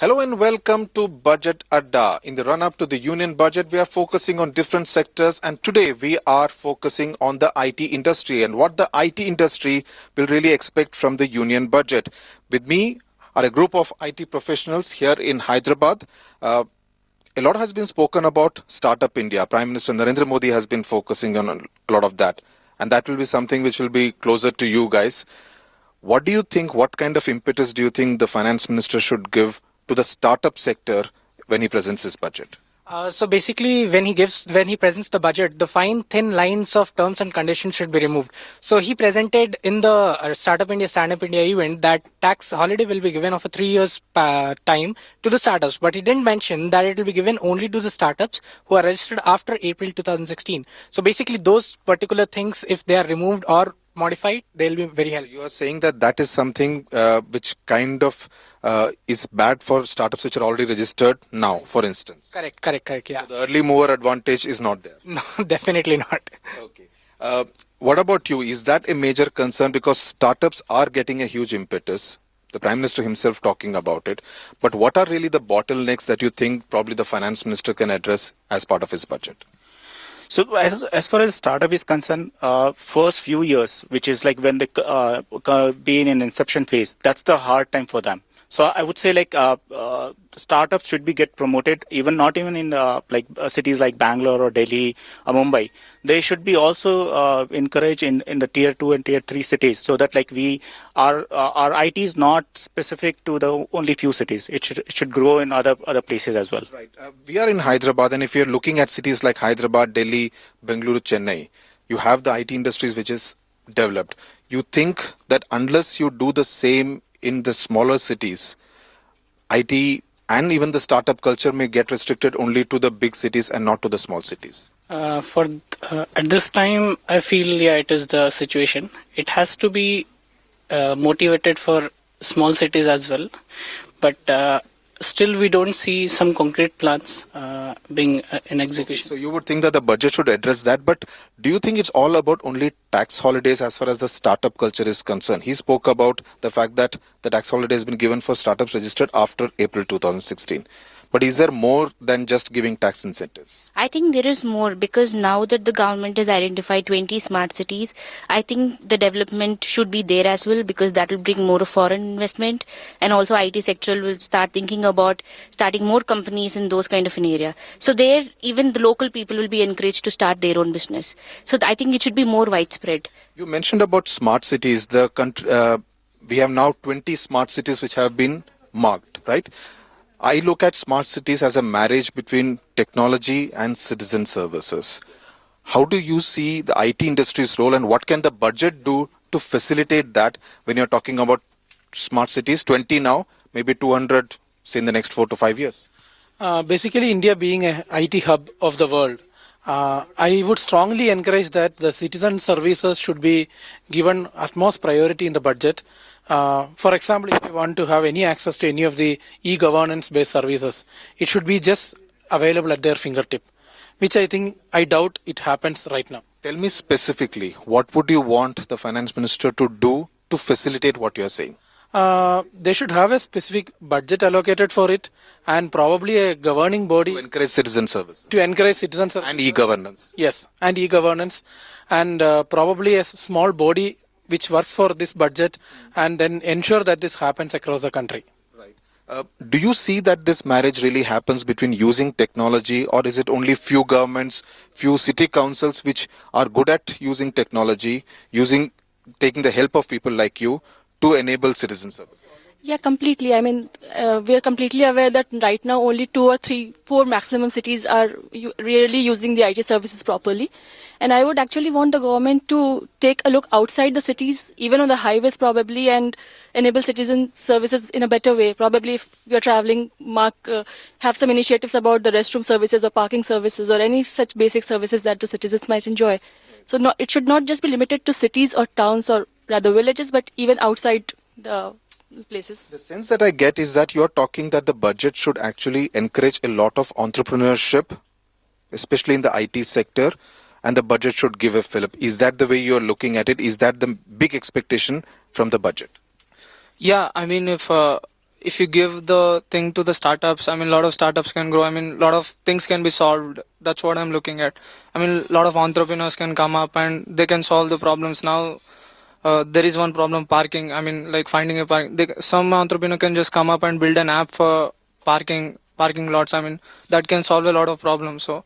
Hello and welcome to Budget Adda. In the run-up to the union budget, we are focusing on different sectors, and today we are focusing on the IT industry and what the IT industry will really expect from the union budget. With me are a group of IT professionals here in Hyderabad. A lot has been spoken about Startup India. Prime Minister Narendra Modi has been focusing on a lot of that, and that will be something which will be closer to you guys. What do you think, what kind of impetus do you think the finance minister should give to the startup sector when he presents his budget? So basically, when he presents the budget, the fine thin lines of terms and conditions should be removed. So he presented in the Startup India Stand Up India event that tax holiday will be given of a 3 years time to the startups, but he didn't mention that it will be given only to the startups who are registered after April 2016. So basically, those particular things, if they are removed or modified, they'll be very helpful. You are saying that that is something which kind of is bad for startups which are already registered now, for instance. Correct. Yeah. So the early mover advantage is not there. No, definitely not. Okay. What about you? Is that a major concern? Because startups are getting a huge impetus. The Prime Minister himself talking about it. But what are really the bottlenecks that you think probably the Finance Minister can address as part of his budget? So as far as startup is concerned, first few years, which is like when they be in an inception phase, that's the hard time for them. So I would say startups should be get promoted, not even in cities like Bangalore or Delhi or Mumbai. They should be also encouraged in the tier 2 and tier 3 cities, so that our IT is not specific to the only few cities. It should grow in other places as well. Right. We are in Hyderabad, and if you're looking at cities like Hyderabad, Delhi, Bengaluru, Chennai, you have the IT industries which is developed. You think that unless you do the same in the smaller cities, IT and even the startup culture may get restricted only to the big cities and not to the small cities? At this time, I feel it is the situation. It has to be motivated for small cities as well, but still we don't see some concrete plans being in execution. So you would think that the budget should address that, but do you think it's all about only tax holidays as far as the startup culture is concerned? He spoke about the fact that the tax holiday has been given for startups registered after April 2016. But is there more than just giving tax incentives? I think there is more, because now that the government has identified 20 smart cities, I think the development should be there as well, because that will bring more foreign investment, and also IT sector will start thinking about starting more companies in those kind of an area. So there, even the local people will be encouraged to start their own business. So I think it should be more widespread. You mentioned about smart cities. We have now 20 smart cities which have been marked, right? I look at smart cities as a marriage between technology and citizen services. How do you see the IT industry's role, and what can the budget do to facilitate that when you're talking about smart cities, 20 now, maybe 200, say in the next 4 to 5 years? Basically, India being an IT hub of the world, I would strongly encourage that the citizen services should be given utmost priority in the budget. For example, if you want to have any access to any of the e-governance based services, it should be just available at their fingertip, which I doubt it happens right now. Tell me specifically, what would you want the finance minister to do to facilitate what you're saying? They should have a specific budget allocated for it, and probably a governing body To encourage citizen service to encourage citizens and e-governance. Yes, and e-governance, and probably a small body which works for this budget, and then ensure that this happens across the country. Right. Do you see that this marriage really happens between using technology, or is it only few governments, few city councils which are good at using technology, taking the help of people like you to enable citizen services? Yeah, completely. I mean, we are completely aware that right now only 2 or 3, 4 maximum cities are really using the IT services properly. And I would actually want the government to take a look outside the cities, even on the highways probably, and enable citizen services in a better way. Probably if we are traveling, have some initiatives about the restroom services or parking services or any such basic services that the citizens might enjoy. So it should not just be limited to cities or towns or rather villages, but even outside the places. The sense that I get is that you're talking that the budget should actually encourage a lot of entrepreneurship, especially in the IT sector, and the budget should give a fillip. Is that the way you're looking at it? Is that the big expectation from the budget? Yeah, I mean, if if you give the thing to the startups, I mean, a lot of startups can grow. I mean, a lot of things can be solved. That's what I'm looking at. I mean, a lot of entrepreneurs can come up and they can solve the problems. Now, there is one problem, parking. I mean, like finding a park. Some entrepreneur can just come up and build an app for parking lots. I mean, that can solve a lot of problems. So.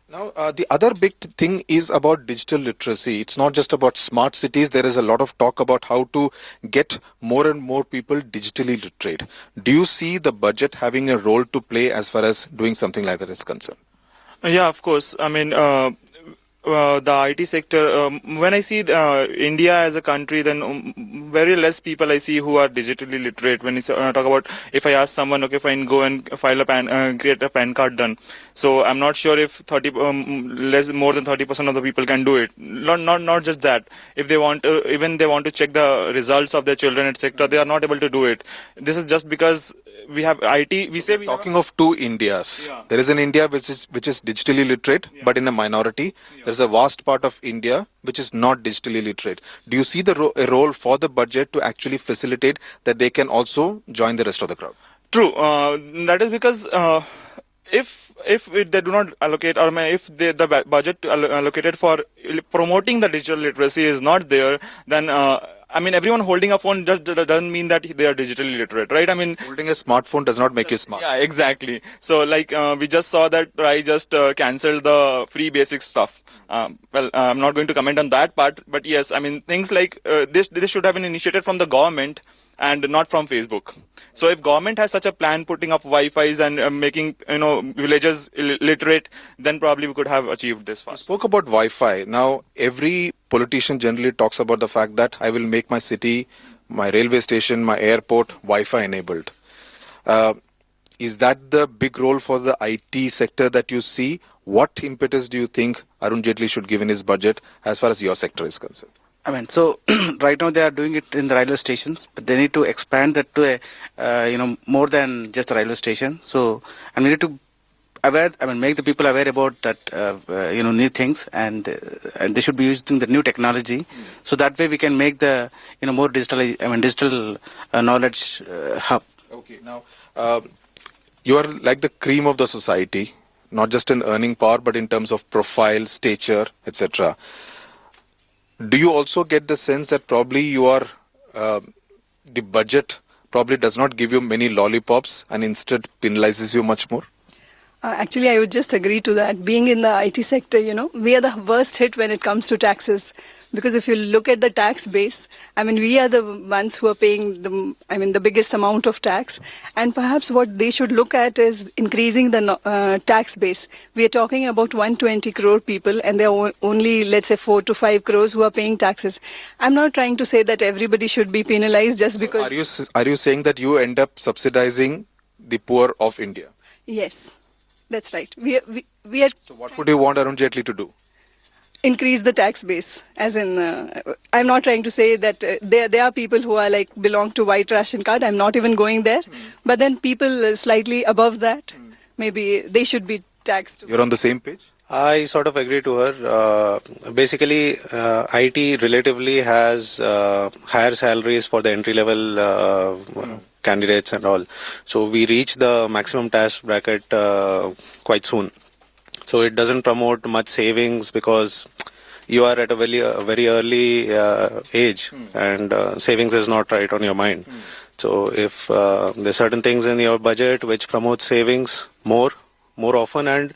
Now, the other big thing is about digital literacy. It's not just about smart cities. There is a lot of talk about how to get more and more people digitally literate. Do you see the budget having a role to play as far as doing something like that is concerned? Yeah, of course. I mean, the IT sector, when I see India as a country, then very less people I see who are digitally literate. When you talk about, if I ask someone, okay, fine, go and file a create a PAN card done. So I'm not sure if more than 30% of the people can do it. Not just that. If they want, even they want to check the results of their children, etc., they are not able to do it. This is just because we have IT. Talking of two Indias, there is an India which is digitally literate, but in a minority. There is a vast part of India which is not digitally literate. Do you see a role for the budget to actually facilitate that they can also join the rest of the crowd? True. That is because they do not allocate, or if the budget allocated for promoting the digital literacy is not there, then I mean, everyone holding a phone just doesn't mean that they are digitally literate, right? I mean, holding a smartphone does not make you smart. Yeah, exactly. So, like, we just saw that I just cancelled the free basic stuff. Well, I'm not going to comment on that part, but yes, I mean, things like this should have been initiated from the government and not from Facebook. So if government has such a plan, putting up Wi-Fi's and making villages literate, then probably we could have achieved this fast. You spoke about Wi-Fi. Now every politician generally talks about the fact that I will make my city, my railway station, my airport Wi-Fi enabled. Is that the big role for the IT sector that you see? What impetus do you think Arun Jaitley should give in his budget as far as your sector is concerned? I mean, so right now they are doing it in the railway stations, but they need to expand that to a, more than just the railway station. So, and we need to make the people aware about that, new things, and they should be using the new technology. So that way we can make the, more digital knowledge hub. Okay, now you are like the cream of the society, not just in earning power, but in terms of profile, stature, etc. Do you also get the sense that probably you are, the budget probably does not give you many lollipops and instead penalizes you much more? Actually, I would just agree to that. Being in the IT sector, we are the worst hit when it comes to taxes. Because if you look at the tax base, I mean, we are the ones who are paying the biggest amount of tax. And perhaps what they should look at is increasing the tax base. We are talking about 120 crore people, and there are only, let's say, 4 to 5 crores who are paying taxes. I'm not trying to say that everybody should be penalized just because... Are you saying that you end up subsidizing the poor of India? Yes, that's right. We are. So what would you want Arun Jaitley to do? Increase the tax base, as in, I'm not trying to say that there are people who are belong to white ration card. I'm not even going there. But then people slightly above that, maybe they should be taxed. You're on the same page? I sort of agree to her. Basically, IT relatively has higher salaries for the entry level candidates and all. So we reach the maximum tax bracket quite soon. So it doesn't promote much savings because you are at a very early age, and savings is not right on your mind. So if there's certain things in your budget which promote savings more often, and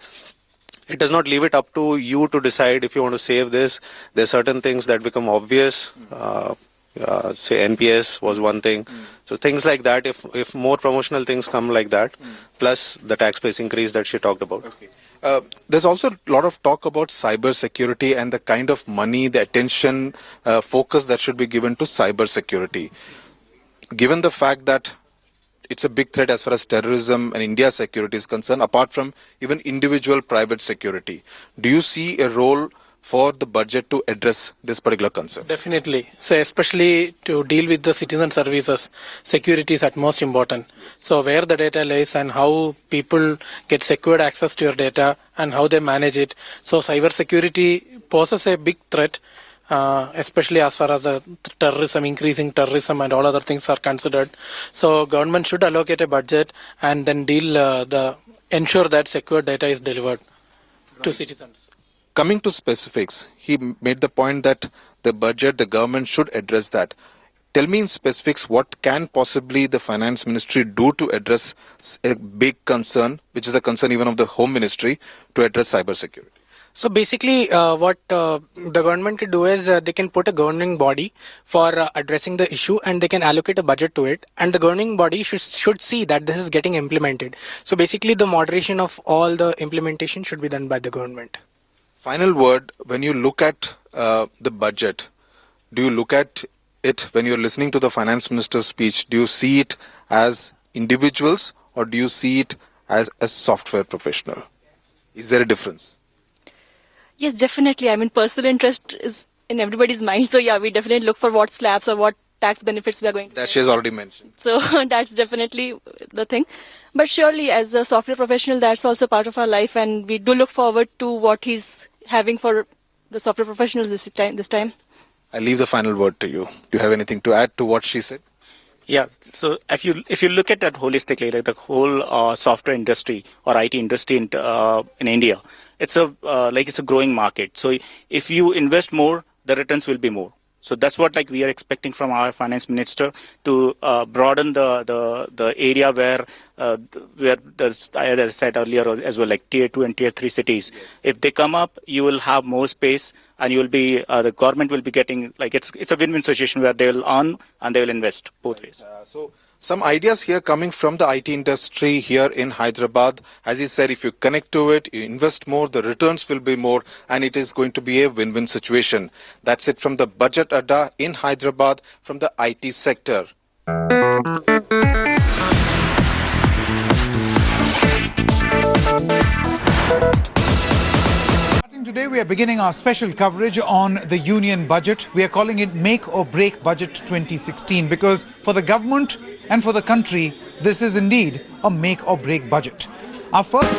it does not leave it up to you to decide if you want to save this. There's certain things that become obvious. Say NPS was one thing. So things like that, if more promotional things come like that, plus the tax base increase that she talked about. Okay. There's also a lot of talk about cyber security and the kind of money, the attention, focus that should be given to cyber security. Given the fact that it's a big threat as far as terrorism and India's security is concerned, apart from even individual private security, do you see a role for the budget to address this particular concern? Definitely. So especially to deal with the citizen services, security is at most important. So where the data lies and how people get secured access to your data and how they manage it. So cyber security poses a big threat especially as far as terrorism, increasing terrorism and all other things are considered. So government should allocate a budget and then ensure that secure data is delivered to citizens. Coming to specifics, he made the point that the budget, the government should address that. Tell me in specifics, what can possibly the finance ministry do to address a big concern, which is a concern even of the home ministry, to address cybersecurity? So basically, what the government could do is they can put a governing body for addressing the issue, and they can allocate a budget to it, and the governing body should see that this is getting implemented. So basically, the moderation of all the implementation should be done by the government. Final word, when you look at the budget, do you look at it when you're listening to the finance minister's speech, do you see it as individuals or do you see it as a software professional? Is there a difference? Yes, definitely. I mean, personal interest is in everybody's mind. So yeah, we definitely look for what slabs or what tax benefits we are going to That she has already mentioned. So that's definitely the thing. But surely as a software professional, that's also part of our life. And we do look forward to what he's having for the software professionals this time. I leave the final word to you. Do you have anything to add to what she said? Yeah. So if you look at that holistically, like the whole software industry or IT industry in India, it's a growing market. So if you invest more, the returns will be more. So that's what we are expecting from our finance minister to broaden the area where as I said earlier as well, like tier 2 and tier 3 cities. Yes. If they come up, you will have more space, and you will be the government will be getting it's a win-win situation where they will earn and they will invest both ways. So some ideas here coming from the IT industry here in Hyderabad. As he said, if you connect to it, you invest more, the returns will be more, and it is going to be a win-win situation. That's it from the Budget Adda in Hyderabad from the IT sector. Today we are beginning our special coverage on the union budget. We are calling it Make or Break Budget 2016 because for the government and for the country, this is indeed a make or break budget. Our first